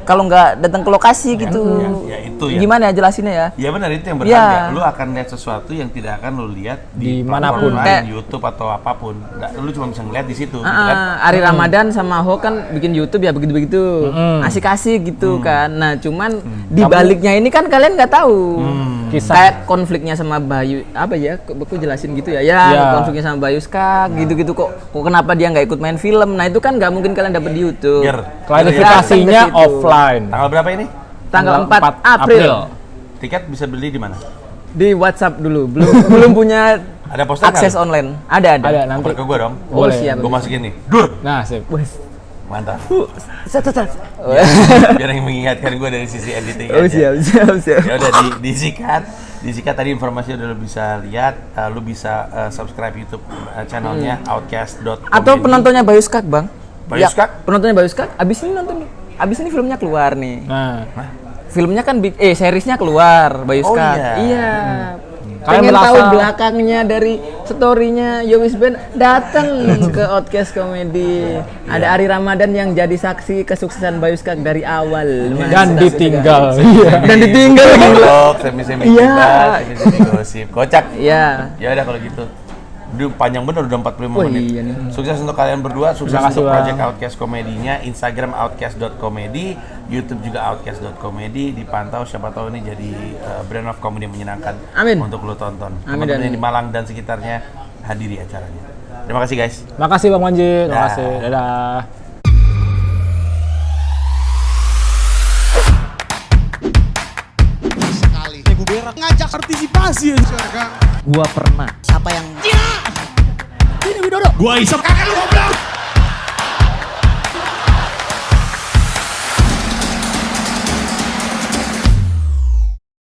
kalau nggak datang ke lokasi gitu. Ya, itu ya. Gimana ya jelasinnya ya? Ya benar, itu yang berharga. Ya. Lu akan lihat sesuatu yang tidak akan lu lihat di manapun. platform lain, Kayak- YouTube atau apapun. Lu cuma bisa ngeliat di situ, gitu kan? Ari Ramadan sama Ho kan bikin YouTube ya begitu-begitu, asik-asik gitu kan. Nah cuman di baliknya ini kan kalian nggak tahu. Kisah. Kayak konfliknya sama Bayu apa ya? Aku jelasin gitu ya. Ya, Ya. konfliknya sama Bayu Skak gitu-gitu kok kenapa dia nggak ikut main film? Nah itu kan nggak mungkin kalian dapat di YouTube. Ger. Klarifikasinya Datang ke situ. offline. Tanggal berapa ini? Tanggal 4 April. Tiket bisa beli di mana? Di WhatsApp dulu. Belum punya Ada poster akses nggak? online. Ada. Ada nanti. Ke gua dong. Oh, Boleh. siap. Gua masukin nih. Dur. Nah, sip. Mantap. Satu. Biar yang mengingatkan gua dari sisi editing Oh aja. siap. Ya udah disikat tadi informasinya udah lu bisa lihat, lu bisa subscribe YouTube channelnya Outcast.comedy. Atau penontonnya Bayu Skak, Bang. Bayu Skak? Ya, penontonnya Bayu Skak abis ini nonton nih. Abis ini filmnya keluar nih. Nah, Filmnya kan seriesnya keluar Bayu Oh, Skak. iya. Iya. Kalian Pengen merasa- tahu belakangnya dari story-nya Yowis Band, datang ke Outcast Comedy. Ada Ari Ramadan yang jadi saksi kesuksesan Bayu Skak dari awal. dan ditinggal. Iya. Dan ditinggal gila. Vlog, semi-semi Iya. kita, semi-semi gosip. Kocak. Iya. Ya udah kalau gitu. Udah panjang bener, udah 45 Wah, menit. iya nih. Sukses untuk kalian berdua, sukses Terima kasih, untuk Bang. project Outcast Comedy-nya, Instagram outcast.comedy, YouTube juga outcast.comedy, dipantau, siapa tahu ini jadi brand of comedy yang menyenangkan. Amin. Untuk lo tonton. Amin, Teman-teman dan- yang di Malang dan sekitarnya hadiri acaranya. Terima kasih guys. Makasih Bang Manji. Terima Dah. kasih. Dadah. Sekali. Ibu Berak ngajak partisipasi ya. Gua pernah. Ini Widodo. Gua isep kakak lu goblok.